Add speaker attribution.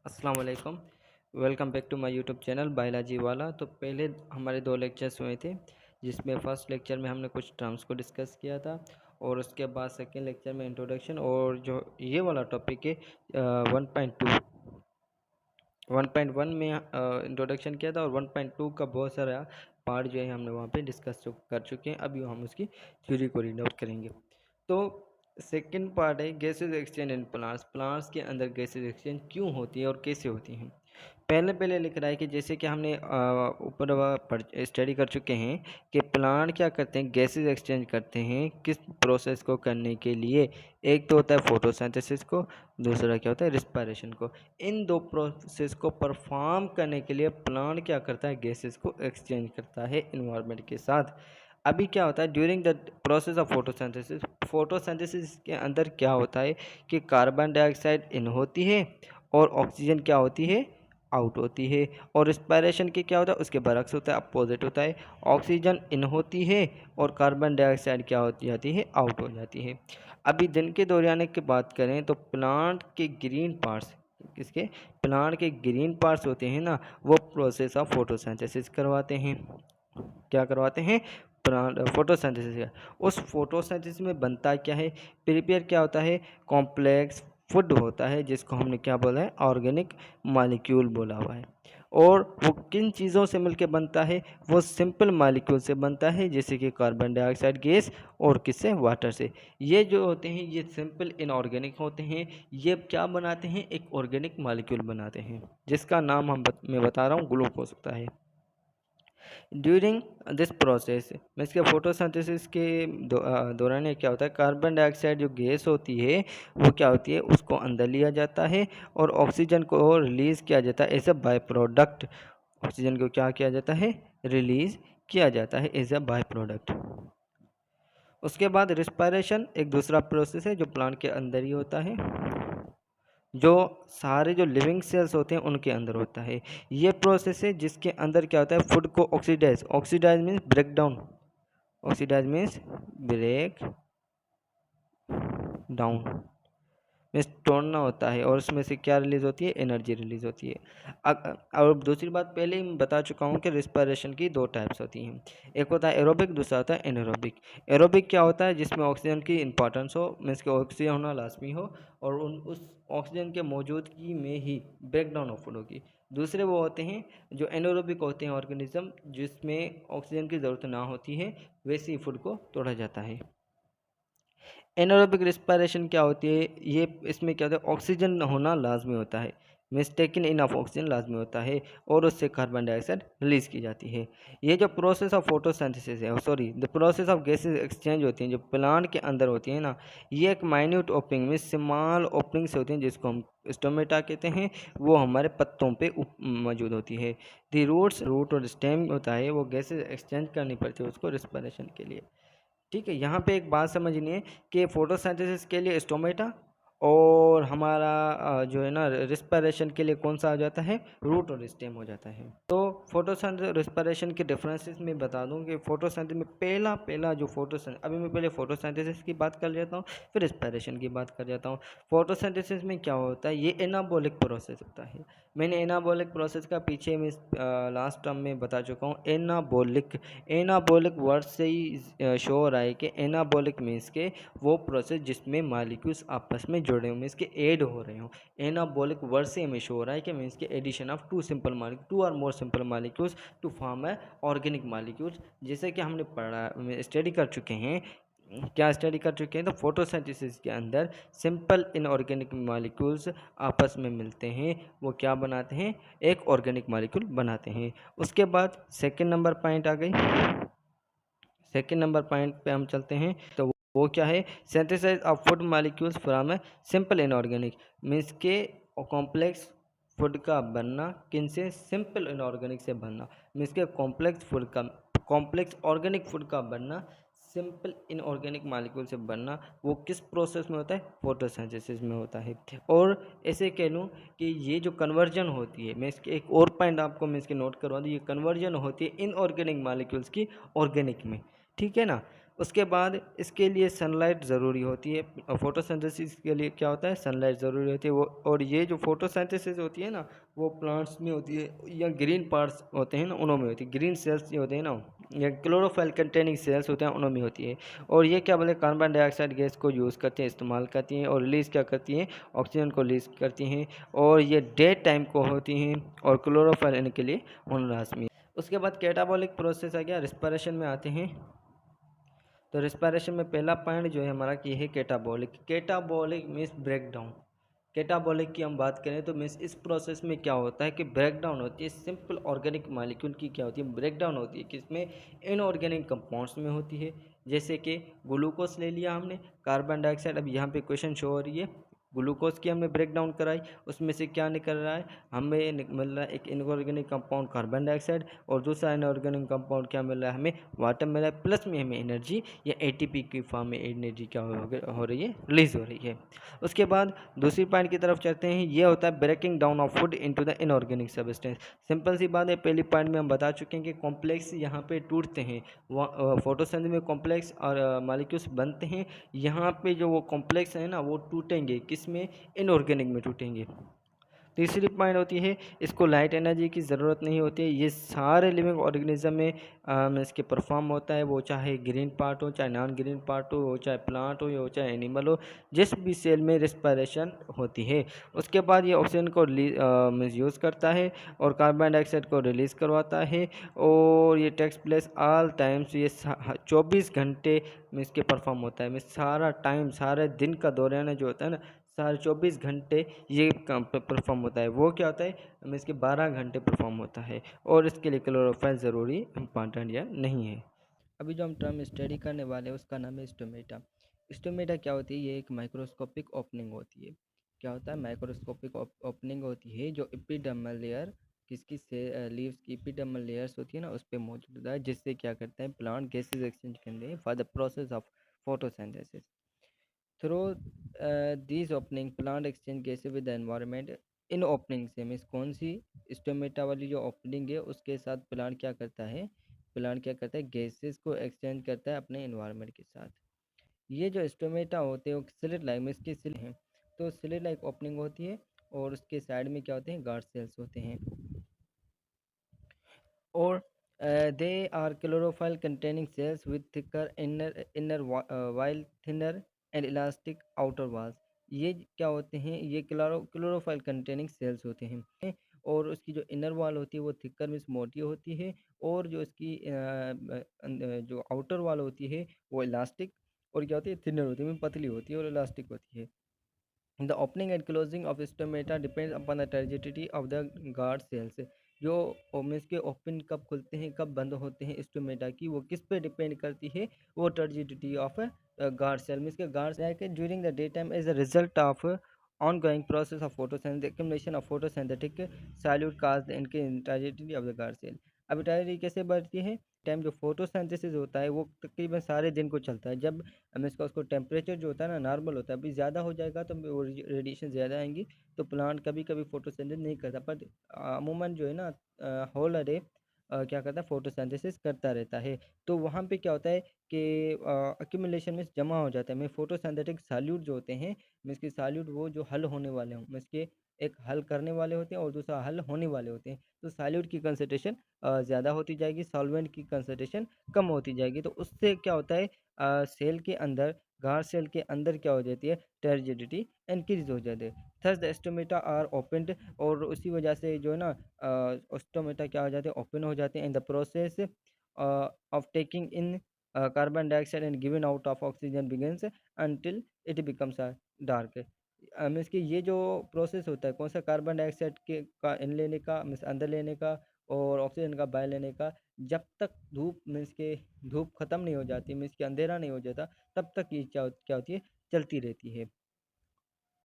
Speaker 1: अस्सलाम वालेकुम। Welcome back to my YouTube channel biology वाला। तो पहले हमारे दो लेक्चर्स हुए थे, जिसमें फर्स्ट लेक्चर में हमने कुछ टर्म्स को डिस्कस किया था और उसके बाद सेकेंड लेक्चर में इंट्रोडक्शन, और जो ये वाला टॉपिक है 1.1 में इंट्रोडक्शन किया था, और 1.2 का बहुत सारा पार्ट जो है हमने वहाँ पे डिस्कस कर चुके हैं। अभी हम उसकी थ्योरी को रीड आउट करेंगे। तो सेकंड पार्ट है gases exchange in plants. Plants के अंदर गैसेज एक्सचेंज क्यों होती है और कैसे होती हैं। पहले लिख रहा है कि जैसे कि हमने ऊपर स्टडी कर चुके हैं कि प्लांट क्या करते हैं, गैसेज एक्सचेंज करते हैं किस प्रोसेस को करने के लिए। एक तो होता है फोटोसिंथेसिस को, दूसरा क्या होता है रिस्पायरेशन को। इन दो प्रोसेस को परफॉर्म करने के लिए प्लांट क्या करता है, गैसेज को एक्सचेंज करता है इन्वायरमेंट के साथ। अभी क्या होता है during the process of photosynthesis, photosynthesis के अंदर क्या होता है कि कार्बन डाइऑक्साइड इन होती है और ऑक्सीजन क्या होती है, आउट होती है। और रिस्पायरेशन की क्या होता है, उसके बरक्स होता है, अपोजिट होता है। ऑक्सीजन इन होती है और कार्बन डाइऑक्साइड क्या होती जाती है, आउट हो जाती है। अभी दिन के दौरान की बात करें तो प्लांट के ग्रीन पार्ट्स, किसके, प्लांट के ग्रीन पार्ट्स होते हैं ना, वो प्रोसेस ऑफ फोटोसिंथेसिस करवाते हैं। क्या करवाते हैं, प्लांट फोटोसिंथेसिस। उस फोटोसिंथेसिस में बनता क्या है, प्रिपेयर क्या होता है, कॉम्प्लेक्स फूड होता है, जिसको हमने क्या बोला है, ऑर्गेनिक मॉलिक्यूल बोला हुआ है। और वो किन चीज़ों से मिलकर बनता है, वो सिंपल मॉलिक्यूल से बनता है, जैसे कि कार्बन डाइऑक्साइड गैस और किससे, वाटर से। ये जो होते हैं ये सिंपल इनऑर्गेनिक होते हैं। ये क्या बनाते हैं, एक ऑर्गेनिक मॉलिक्यूल बनाते हैं, जिसका नाम मैं बता रहा हूँ, ग्लूकोज होता है। ड्यूरिंग दिस प्रोसेस में इसके फोटोसिंथेसिस के दौरान क्या होता है, कार्बन डाइऑक्साइड जो गैस होती है वो क्या होती है, उसको अंदर लिया जाता है और ऑक्सीजन को रिलीज़ किया जाता है as a by product. Oxygen को क्या किया जाता है, रिलीज़ किया जाता है एज अ बाय प्रोडक्ट। उसके बाद रिस्पायरेशन एक दूसरा प्रोसेस है जो प्लांट के अंदर ही होता है, जो सारे जो लिविंग सेल्स होते हैं उनके अंदर होता है। ये प्रोसेस है जिसके अंदर क्या होता है, फूड को oxidise means break down, oxidise means break down means तोड़ना होता है, और उसमें से क्या रिलीज होती है, एनर्जी रिलीज होती है। और दूसरी बात पहले ही बता चुका हूँ कि रिस्पायरेशन की दो टाइप्स होती हैं, एक होता है एरोबिक, दूसरा होता है एनारोबिक। एरोबिक क्या होता है, जिसमें ऑक्सीजन की इंपॉर्टेंस हो, मीन्स कि ऑक्सीजन होना लाजमी हो, और उस ऑक्सीजन के मौजूदगी में ही ब्रेक डाउन ऑफ फूड होगी। दूसरे वो होते हैं जो एनारोबिक होते हैं ऑर्गेनिज्म, जिसमें ऑक्सीजन की ज़रूरत ना होती है, वैसे ही फूड को तोड़ा जाता है। एनारोबिक रिस्पायरेशन क्या होती है, ये इसमें क्या होता है, ऑक्सीजन होना लाजमी होता है, मीन्स टेकन इनफ ऑक्सीजन लाजमी होता है, और उससे कार्बन डाइऑक्साइड रिलीज की जाती है। ये जो प्रोसेस ऑफ फोटोसिंथेसिस है, sorry the process of gases exchange होती हैं जो प्लांट के अंदर होती है ना, ये एक माइन्यूट ओपनिंग में स्मॉल ओपनिंग से होती हैं, जिसको हम स्टोमेटा कहते हैं। वो हमारे पत्तों पे मौजूद होती है। द रूट और स्टेम होता है, वो गैसेज एक्सचेंज करनी पड़ती है उसको रिस्पायरेशन के लिए। ठीक है, यहाँ पे एक बात समझनी है कि फोटोसिंथेसिस के लिए स्टोमेटा, और हमारा जो है ना रिस्पायरेशन के लिए कौन सा आ जाता है, रूट और स्टेम हो जाता है। तो फोटोसिंथेसिस रिस्पायरेशन के डिफरेंसेस में बता दूं कि फोटोसिंथेसिस में पहला जो अभी मैं पहले फोटोसिंथेसिस की बात कर लेता हूँ, फिर रिस्पायरेशन की बात कर जाता हूँ। फोटोसिंथेसिस में क्या होता है, ये एनाबॉलिक प्रोसेस होता है। मैंने एनाबॉलिक प्रोसेस का पीछे में लास्ट टर्म में बता चुका हूँ। एनाबॉलिक वर्ड से ही शो हो रहा है कि एनाबॉलिक मीन्स के वो प्रोसेस जिसमें मालिक्यूल्स आपस में जुड़े हो, मीन्स के ऐड हो रहे हो। एनाबॉलिक वर्ड से हमें शो हो रहा है कि मीन्स के एडिशन ऑफ टू और more simple molecules to form a organic molecules. जैसे कि हमने पढ़ा, स्टडी कर चुके हैं, क्या स्टडी कर चुके हैं, तो फोटोसिंथेसिस के अंदर सिंपल इनऑर्गेनिक मॉलिक्यूल्स आपस में मिलते हैं, वो क्या बनाते हैं, एक ऑर्गेनिक मॉलिक्यूल बनाते हैं। उसके बाद सेकंड नंबर पॉइंट आ गई, सेकंड नंबर पॉइंट पे हम चलते हैं। तो वो क्या है, synthesise of food molecules from a simple inorganic, means के कॉम्प्लेक्स फूड का बनना किन से, सिंपल इनऑर्गेनिक से बनना, मीन्स के कॉम्प्लेक्स ऑर्गेनिक फूड का बनना सिंपल इनऑर्गेनिक मॉलिक्यूल से बनना, वो किस प्रोसेस में होता है, फोटोसिंथेसिस में होता है। और ऐसे कह लूँ कि ये जो कन्वर्जन होती है, मैं इसके एक और पॉइंट आपको मैं इसके नोट करवा दूँ, ये कन्वर्जन होती है इनऑर्गेनिक मॉलिक्यूल्स की ऑर्गेनिक में, ठीक है ना। उसके बाद इसके लिए सनलाइट ज़रूरी होती है, और फोटोसिंथेसिस के लिए क्या होता है, सनलाइट ज़रूरी होती है वो। और ये जो फोटोसिंथेसिस होती है ना, वो प्लांट्स में होती है या ग्रीन पार्ट्स होते हैं ना उनमें होती है, ग्रीन सेल्स जो होते हैं ना या क्लोरोफाइल कंटेनिंग सेल्स होते हैं उनमें होती है। और ये क्या बोले, कार्बन डाइऑक्साइड गैस को यूज़ करती हैं, इस्तेमाल करती हैं, और रिलीज़ क्या करती हैं, ऑक्सीजन को रिलीज़ करती हैं। और ये डे टाइम को होती हैं, और क्लोरोफाइल इनके लिए होना लाजमी है। उसके बाद कैटाबॉलिक प्रोसेस आ गया, रिस्पायरेशन में आते हैं। तो रिस्पायरेशन में पहला पॉइंट जो है हमारा कि है catabolic. Catabolic means break down. Catabolic की हम बात करें तो मीन्स इस प्रोसेस में क्या होता है कि ब्रेक डाउन होती है सिंपल ऑर्गेनिक मॉलिक्यूल की, क्या होती है, ब्रेक डाउन होती है किसमें, इनऑर्गेनिक कंपाउंड्स में होती है। जैसे कि ग्लूकोज ले लिया हमने, कार्बन डाइऑक्साइड, अब यहाँ पे क्वेश्चन शो हो रही है, ग्लूकोज की हमने ब्रेक डाउन कराई, उसमें से क्या निकल रहा है, हमें मिल रहा है एक इनऑर्गेनिक कंपाउंड कार्बन डाइऑक्साइड, और दूसरा इनऑर्गेनिक कंपाउंड क्या मिल रहा है, हमें वाटर मिल रहा है, प्लस में हमें एनर्जी या एटीपी की फॉर्म में एनर्जी क्या हो रही है, रिलीज हो रही है। उसके बाद दूसरी पॉइंट की तरफ चलते हैं, ये होता है breaking down of food into the inorganic substance. Simple सी बात है, पहली पॉइंट में हम बता चुके हैं कि कॉम्प्लेक्स यहाँ पे टूटते हैं, फोटोसिंथेसिस में कॉम्प्लेक्स और मॉलिक्यूल्स बनते हैं। यहाँ पे जो वो कॉम्प्लेक्स है ना, वो टूटेंगे किसमें, इनऑर्गेनिक में टूटेंगे। तीसरी पॉइंट होती है, इसको लाइट एनर्जी की ज़रूरत नहीं होती है, ये सारे लिविंग ऑर्गेनिज्म में इसके परफॉर्म होता है, वो चाहे ग्रीन पार्ट हो, चाहे नॉन ग्रीन पार्ट हो, चाहे प्लांट हो, चाहे एनिमल हो, जिस भी सेल में रिस्पायरेशन होती है। उसके बाद ये ऑक्सीजन को यूज़ करता है, और कार्बन डाइऑक्साइड को रिलीज़ करवाता है, और ये टेक्स प्लेस ऑल टाइम्स, ये 24 घंटे में इसके परफॉर्म होता है। में सारा टाइम, सारे दिन का दौरान जो होता है ना, साढ़े 24 घंटे ये परफॉर्म होता है। वो क्या होता है, हमें इसके 12 घंटे परफॉर्म होता है, और इसके लिए क्लोरोफाइल ज़रूरी इम्पॉर्टेंट या नहीं है। अभी जो हम टर्म स्टडी करने वाले हैं उसका नाम है स्टोमेटा। स्टोमेटा क्या होती है, ये एक माइक्रोस्कोपिक ओपनिंग होती है। क्या होता है, माइक्रोस्कोपिक ओपनिंग होती है जो एपिडर्मल लेयर, किसकी से लीव्स की एपिडर्मल लेयर्स होती है ना, उस पर मौजूद होता है, जिससे क्या करते हैं, प्लांट गैसेज एक्सचेंज करते हैं for the process of photosynthesis. Through this opening plant exchange gases with the environment. In opening से मीन्स कौन सी, स्टोमेटा वाली जो ओपनिंग है उसके साथ प्लांट क्या करता है, प्लांट क्या करता है, गैसेज को एक्सचेंज करता है अपने एनवायरनमेंट के साथ। ये जो स्टोमेटा होते हैं वो स्लिट लाइक में इसकी स्लिट हैं, तो स्लिट लाइक ओपनिंग होती है, और उसके साइड में क्या होते हैं, गार्ड सेल्स होते हैं। और they are chlorophyll containing cells with thicker while thinner and elastic outer walls। ये क्या होते हैं, ये क्लोरोफाइल कंटेनिंग सेल्स होते हैं, और उसकी जो इनर वॉल होती है वो थिकर मीन्स मोटी होती है, और जो इसकी जो आउटर वॉल होती है वो इलास्टिक, और क्या होती है, थिनर होती है, पतली होती है और इलास्टिक होती है। The opening and closing of stomata depends upon the turgidity of the guard cells। जो ओमेस के ओपन कब खुलते हैं, कब बंद होते हैं स्टोमेटा की, वो किस पे डिपेंड करती है, वो turgidity of guard cell means के गार्ड सेल के during the day time as a result of ongoing process of photosynthesis, the accumulation of photosynthetic solute cause the turgidity of the guard cell। अब turgidity कैसे बढ़ती है, time जो photosynthesis होता है वो तकरीबन सारे दिन को चलता है। जब हम इसका उसको टेम्परेचर जो होता है ना नॉर्मल होता है, अभी ज़्यादा हो जाएगा तो वो रेडिएशन ज़्यादा आएंगी, तो प्लांट कभी कभी फोटोसिंथेसिस नहीं करता, पर अमूमन जो है ना होल अरे क्या करता है, फोटोसिंथेसिस करता रहता है। तो वहाँ पे क्या होता है कि अक्यूमुलेशन में जमा हो जाता है, में फोटोसिंथेटिक सॉल्यूट जो होते हैं, मीन्स के सॉल्यूट वो जो हल होने वाले हों, मीन्स के एक हल करने वाले होते हैं और दूसरा हल होने वाले होते हैं, तो सॉल्यूट की कंसंट्रेशन ज़्यादा होती जाएगी, सॉल्वेंट की कंसंट्रेशन कम होती जाएगी। तो उससे क्या होता है, सेल के अंदर, गार सेल के अंदर क्या हो जाती है, टर्जिडिटी इंक्रीज हो जाती है। Thus the stomata are opened, और उसी वजह से जो है ना स्टोमेटा क्या हो जाते हैं, ओपन हो जाते हैं in the process of taking in carbon dioxide and given out of oxygen begins until it becomes dark. Means कि ये जो प्रोसेस होता है कौन सा, कार्बन डाइऑक्साइड के का इन लेने का, मीन्स अंदर लेने का, और ऑक्सीजन का बाहर लेने का, जब तक धूप मीन्स के धूप ख़त्म नहीं हो जाती, मीन्स कि अंधेरा नहीं हो जाता, तब तक ये क्या होती है, चलती रहती है।